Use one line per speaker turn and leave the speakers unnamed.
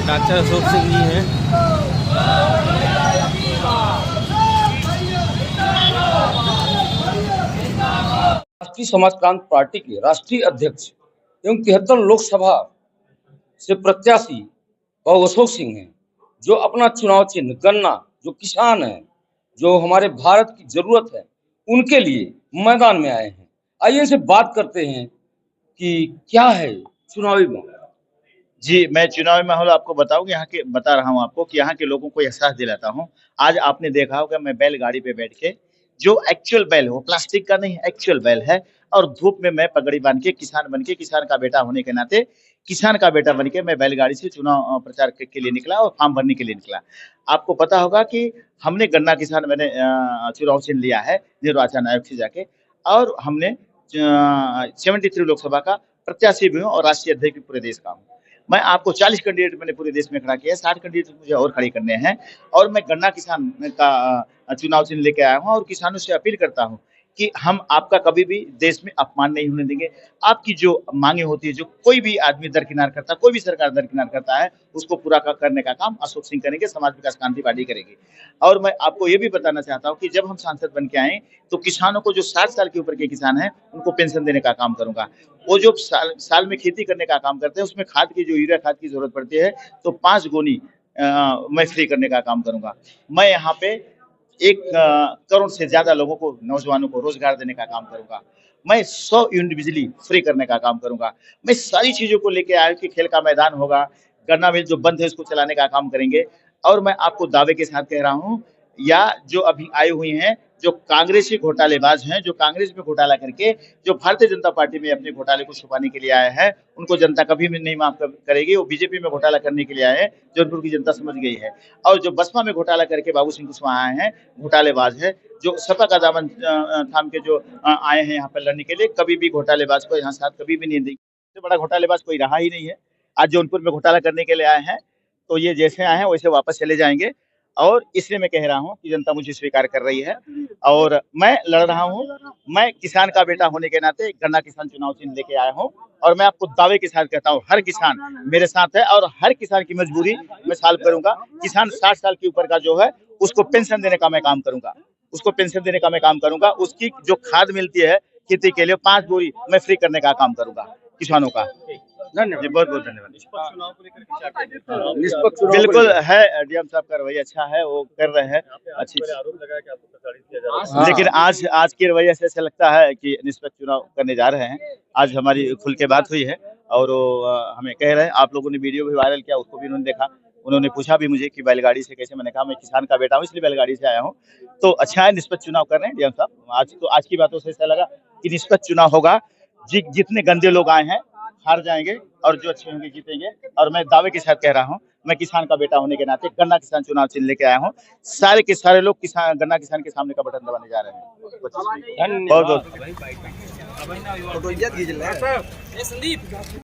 Doctor Ashok Singh ji हैं।
राष्ट्रीय समाज क्रांति पार्टी के राष्ट्रीय अध्यक्ष एवं 73 लोकसभा से प्रत्याशी बाबू अशोक सिंह हैं, जो अपना चुनाव चिन्ह गन्ना, जो किसान हैं, जो हमारे भारत की जरूरत है, उनके लिए मैदान में आए हैं। आइए इनसे बात करते हैं कि क्या है चुनावी माहौल।
जी, मैं चुनावी माहौल आपको बताऊँ यहाँ के बता रहा हूँ आपको कि यहाँ के लोगों को एहसास दिलाता हूँ। आज आपने देखा होगा मैं बैलगाड़ी पे बैठ के जो एक्चुअल बैल है, वो प्लास्टिक का नहीं एक्चुअल बैल है और धूप में मैं पगड़ी बांध के किसान का बेटा होने के नाते किसान का बेटा बन के मैं बैलगाड़ी से चुनाव प्रचार के लिए निकला और फॉर्म भरने के लिए निकला। आपको पता होगा कि हमने गन्ना किसान मैंने चुनाव चिन्ह लिया है निर्वाचन आयोग से जाके और हमने 73 लोकसभा का प्रत्याशी भी हूँ और राष्ट्रीय अध्यक्ष भी पूरे देश का हूँ। मैं आपको 40 कैंडिडेट मैंने पूरे देश में खड़ा किया है, 60 कैंडिडेट मुझे और खड़े करने हैं और मैं गन्ना किसान का चुनाव चिन्ह लेके आया हूँ और किसानों से अपील करता हूँ कि हम आपका कभी भी देश में अपमान नहीं होने देंगे। आपकी जो मांगे होती है, जो कोई भी आदमी दरकिनार करता है, कोई भी सरकार दरकिनार करता है, उसको पूरा करने का काम अशोक सिंह करेंगे, समाज विकास क्रांति पार्टी करेगी। और मैं आपको ये भी बताना चाहता हूँ कि जब हम सांसद बन के आए तो किसानों को जो 60 साल के ऊपर के किसान हैं, उनको पेंशन देने का काम करूंगा। वो जो साल में खेती करने का काम करते हैं, उसमें खाद की जो यूरिया खाद की जरूरत पड़ती है, तो 5 गोनी मैं फ्री करने का काम करूंगा। मैं यहाँ पे 1 करोड़ से ज्यादा लोगों को, नौजवानों को रोजगार देने का काम करूंगा। मैं 100 यूनिट बिजली फ्री करने का काम करूंगा। मैं सारी चीजों को लेके आया कि खेल का मैदान होगा, गन्ना मिल जो बंद है उसको चलाने का काम करेंगे। और मैं आपको दावे के साथ कह रहा हूँ, या जो अभी आए हुए हैं, जो कांग्रेसी घोटालेबाज हैं, जो कांग्रेस में घोटाला करके जो भारतीय जनता पार्टी में अपने घोटाले को छुपाने के लिए आए हैं, उनको जनता कभी भी नहीं माफ करेगी। वो बीजेपी में घोटाला करने के लिए आए हैं, जौनपुर की जनता समझ गई है। और जो बसपा में घोटाला करके बाबू सिंह कुशवाहा आए हैं, घोटालेबाज है, जो सपा का दामन थाम के जो आए हैं यहाँ पर लड़ने के लिए, कभी भी घोटालेबाज को यहाँ साथ कभी भी नहीं देगी। इससे बड़ा घोटालेबाज कोई रहा ही नहीं है। आज जौनपुर में घोटाला करने के लिए आए हैं, तो ये जैसे आए हैं वैसे वापस चले जाएंगे। और इसलिए मैं कह रहा हूँ कि जनता मुझे स्वीकार कर रही है और मैं लड़ रहा हूँ। मैं किसान का बेटा होने के नाते गन्ना किसान चुनाव चिन्ह लेके आया हूँ और मैं आपको दावे के साथ कहता हूँ, हर किसान मेरे साथ है और हर किसान की मजबूरी मैं सॉल्व करूंगा। किसान 60 साल के ऊपर का जो है उसको पेंशन देने का मैं काम करूंगा, उसको पेंशन देने का मैं काम करूंगा। उसकी जो खाद मिलती है खेती के लिए 5 बोरी मैं फ्री करने का काम करूंगा किसानों का। धन्यवाद जी, बहुत बहुत धन्यवाद। निष्पक्ष बिल्कुल है, डीएम साहब का रवैया अच्छा है, वो कर रहे हैं अच्छी। लेकिन आज की रवैया से ऐसा लगता है कि निष्पक्ष चुनाव करने जा रहे हैं। आज हमारी खुल के बात हुई है और हमें कह रहे हैं, आप लोगों ने वीडियो भी वायरल किया, उसको भी उन्होंने देखा। उन्होंने पूछा भी मुझे कि बैलगाड़ी से कैसे, मैंने कहा मैं किसान का बेटा हूँ इसलिए बैलगाड़ी से आया हूँ। तो अच्छा है, निष्पक्ष चुनाव कर रहे हैं डीएम साहब। आज की बातों से ऐसा लगा कि निष्पक्ष चुनाव होगा। जितने गंदे लोग आए हैं हार जाएंगे और जो अच्छे होंगे जीतेंगे। और मैं दावे के साथ कह रहा हूँ, मैं किसान का बेटा होने के नाते गन्ना किसान चुनाव चिन्ह लेके आया हूँ। सारे के सारे लोग गन्ना किसान के सामने का बटन दबाने जा रहे हैं। बहुत बहुत